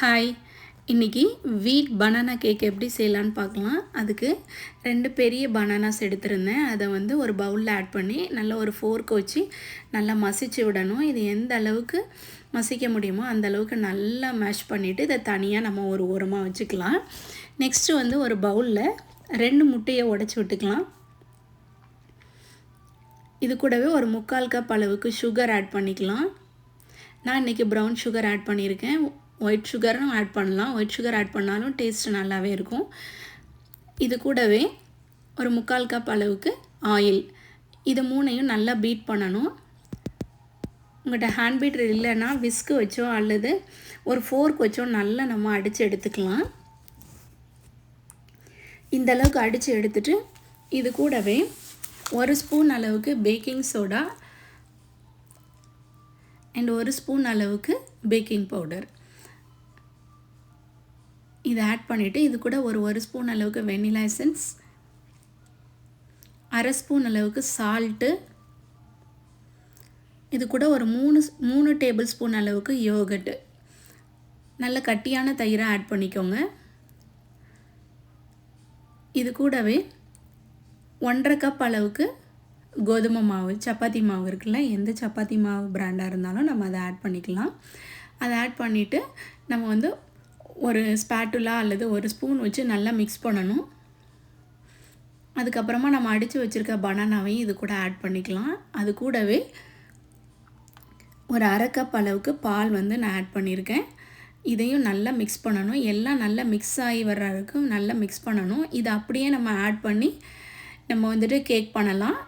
Hi, இன்றைக்கி வீட் banana cake எப்படி செய்யலான்னு பார்க்கலாம். அதுக்கு 2 பெரிய பனானாஸ் எடுத்திருந்தேன். அதை வந்து ஒரு பவுலில் ஆட் பண்ணி நல்லா ஒரு ஃபோர்க் வச்சு நல்லா மசிச்சு விடணும். இது எந்த அளவுக்கு மசிக்க முடியுமோ அந்த அளவுக்கு நல்லா மேஷ் பண்ணிவிட்டு இதை தனியாக நம்ம ஒரு ஓரமாக வச்சுக்கலாம். நெக்ஸ்ட்டு வந்து ஒரு பவுலில் 2 முட்டையை உடச்சி விட்டுக்கலாம். இது கூடவே ஒரு 3/4 கப் அளவுக்கு சுகர் ஆட் பண்ணிக்கலாம். நான் இன்றைக்கி ப்ரௌன் சுகர் ஆட் பண்ணியிருக்கேன். ஒயிட் சுகரும் ஆட் பண்ணலாம். ஒயிட் சுகர் ஆட் பண்ணாலும் டேஸ்ட் நல்லாவே இருக்கும். இது கூடவே ஒரு 3/4 கப் அளவுக்கு ஆயில். இது 3ஐயும் நல்லா பீட் பண்ணணும். உங்கள்கிட்ட ஹேண்ட் பீட்டர் இல்லைன்னா விஸ்கு வச்சோ அல்லது ஒரு ஃபோர்க் வச்சோ நல்லா நம்ம அடித்து எடுத்துக்கலாம். இந்த அளவுக்கு அடித்து எடுத்துட்டு இது கூடவே 1 ஸ்பூன் அளவுக்கு பேக்கிங் சோடா அண்ட் 1 ஸ்பூன் அளவுக்கு பேக்கிங் பவுடர் இதை ஆட் பண்ணிவிட்டு இது கூட ஒரு ஸ்பூன் அளவுக்கு வெனிலா எசன்ஸ், 1/2 ஸ்பூன் அளவுக்கு சால்ட்டு, இது கூட ஒரு 3 டேபிள் ஸ்பூன் அளவுக்கு யோகர்ட்டு, நல்ல கட்டியான தயிரை ஆட் பண்ணிக்கோங்க. இது கூடவே 1/2 கப் அளவுக்கு கோதுமை மாவு, சப்பாத்தி மாவு இருக்குல்ல, எந்த சப்பாத்தி மாவு பிராண்டாக இருந்தாலும் நம்ம அதை ஆட் பண்ணிக்கலாம். அதை ஆட் பண்ணிவிட்டு நம்ம வந்து ஒரு ஸ்பேட்டுலா அல்லது ஒரு ஸ்பூன் வச்சு நல்லா மிக்ஸ் பண்ணணும். அதுக்கப்புறமா நம்ம அடித்து வச்சுருக்க பனானாவையும் இது கூட ஆட் பண்ணிக்கலாம். அது கூடவே ஒரு 1/2 கப் அளவுக்கு பால் வந்து நான் ஆட் பண்ணியிருக்கேன். இதையும் நல்லா மிக்ஸ் பண்ணணும். எல்லாம் நல்லா மிக்ஸ் ஆகி வர்ற வரைக்கும் நல்லா மிக்ஸ் பண்ணணும். இதை அப்படியே நம்ம ஆட் பண்ணி நம்ம வந்துட்டு கேக் பண்ணலாம்.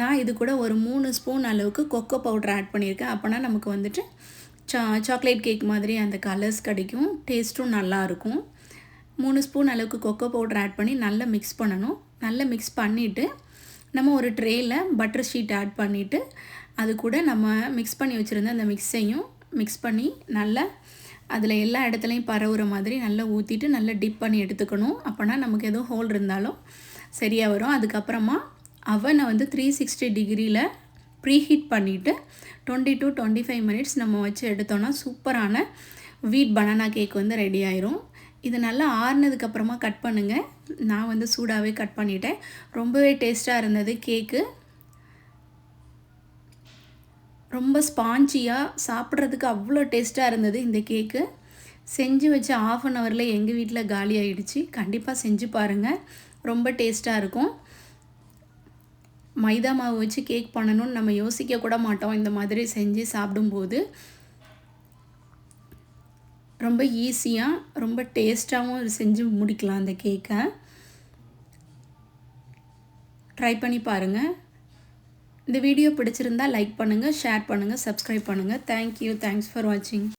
நான் இது கூட ஒரு 3 ஸ்பூன் அளவுக்கு கொக்கோ பவுடர் ஆட் பண்ணியிருக்கேன். அப்போனா நமக்கு வந்துட்டு சாக்லேட் கேக் மாதிரி அந்த கலர்ஸ் கிடைக்கும், டேஸ்ட்டும் நல்லாயிருக்கும். 3 ஸ்பூன் அளவுக்கு கொக்கோ பவுடர் ஆட் பண்ணி நல்லா மிக்ஸ் பண்ணணும். நல்லா மிக்ஸ் பண்ணிவிட்டு நம்ம ஒரு ட்ரேயில் பட்டர் ஷீட் ஆட் பண்ணிவிட்டு அது கூட நம்ம மிக்ஸ் பண்ணி வச்சுருந்த அந்த மிக்ஸையும் மிக்ஸ் பண்ணி நல்லா அதில் எல்லா இடத்துலையும் பரவுற மாதிரி நல்லா ஊற்றிட்டு நல்லா டிப் பண்ணி எடுத்துக்கணும். அப்போனா நமக்கு எதுவும் ஹோல் இருந்தாலும் சரியாக வரும். அதுக்கப்புறமா அவனை வந்து 360 டிகிரியில் ப்ரீஹீட் பண்ணிவிட்டு 20 to 25 மினிட்ஸ் நம்ம வச்சு எடுத்தோன்னா சூப்பரான வீட் பனானா கேக் வந்து ரெடி ஆயிரும். இது நல்லா ஆறுனதுக்கப்புறமா கட் பண்ணுங்கள். நான் வந்து சூடாகவே கட் பண்ணிட்டேன். ரொம்பவே டேஸ்ட்டாக இருந்தது கேக்கு. ரொம்ப ஸ்பாஞ்சியாக சாப்பிட்றதுக்கு அவ்வளோ டேஸ்ட்டாக இருந்தது இந்த கேக்கு. செஞ்சு வச்சு 1/2 ஹவரில் எங்கள் வீட்டில் காலி ஆகிடுச்சு. கண்டிப்பாக செஞ்சு பாருங்கள், ரொம்ப டேஸ்ட்டாக இருக்கும். மைதா மாவு வச்சு கேக் பண்ணணும்னு நம்ம யோசிக்க கூட மாட்டோம். இந்த மாதிரி செஞ்சு சாப்பிடும்போது ரொம்ப ஈஸியாக ரொம்ப டேஸ்ட்டாகவும் செஞ்சு முடிக்கலாம் அந்த கேக்கை. ட்ரை பண்ணி பாருங்கள். இந்த வீடியோ பிடிச்சிருந்தால் லைக் பண்ணுங்கள், ஷேர் பண்ணுங்கள், சப்ஸ்கிரைப் பண்ணுங்கள். தேங்க்யூ. தேங்க்ஸ் ஃபார் வாட்சிங்.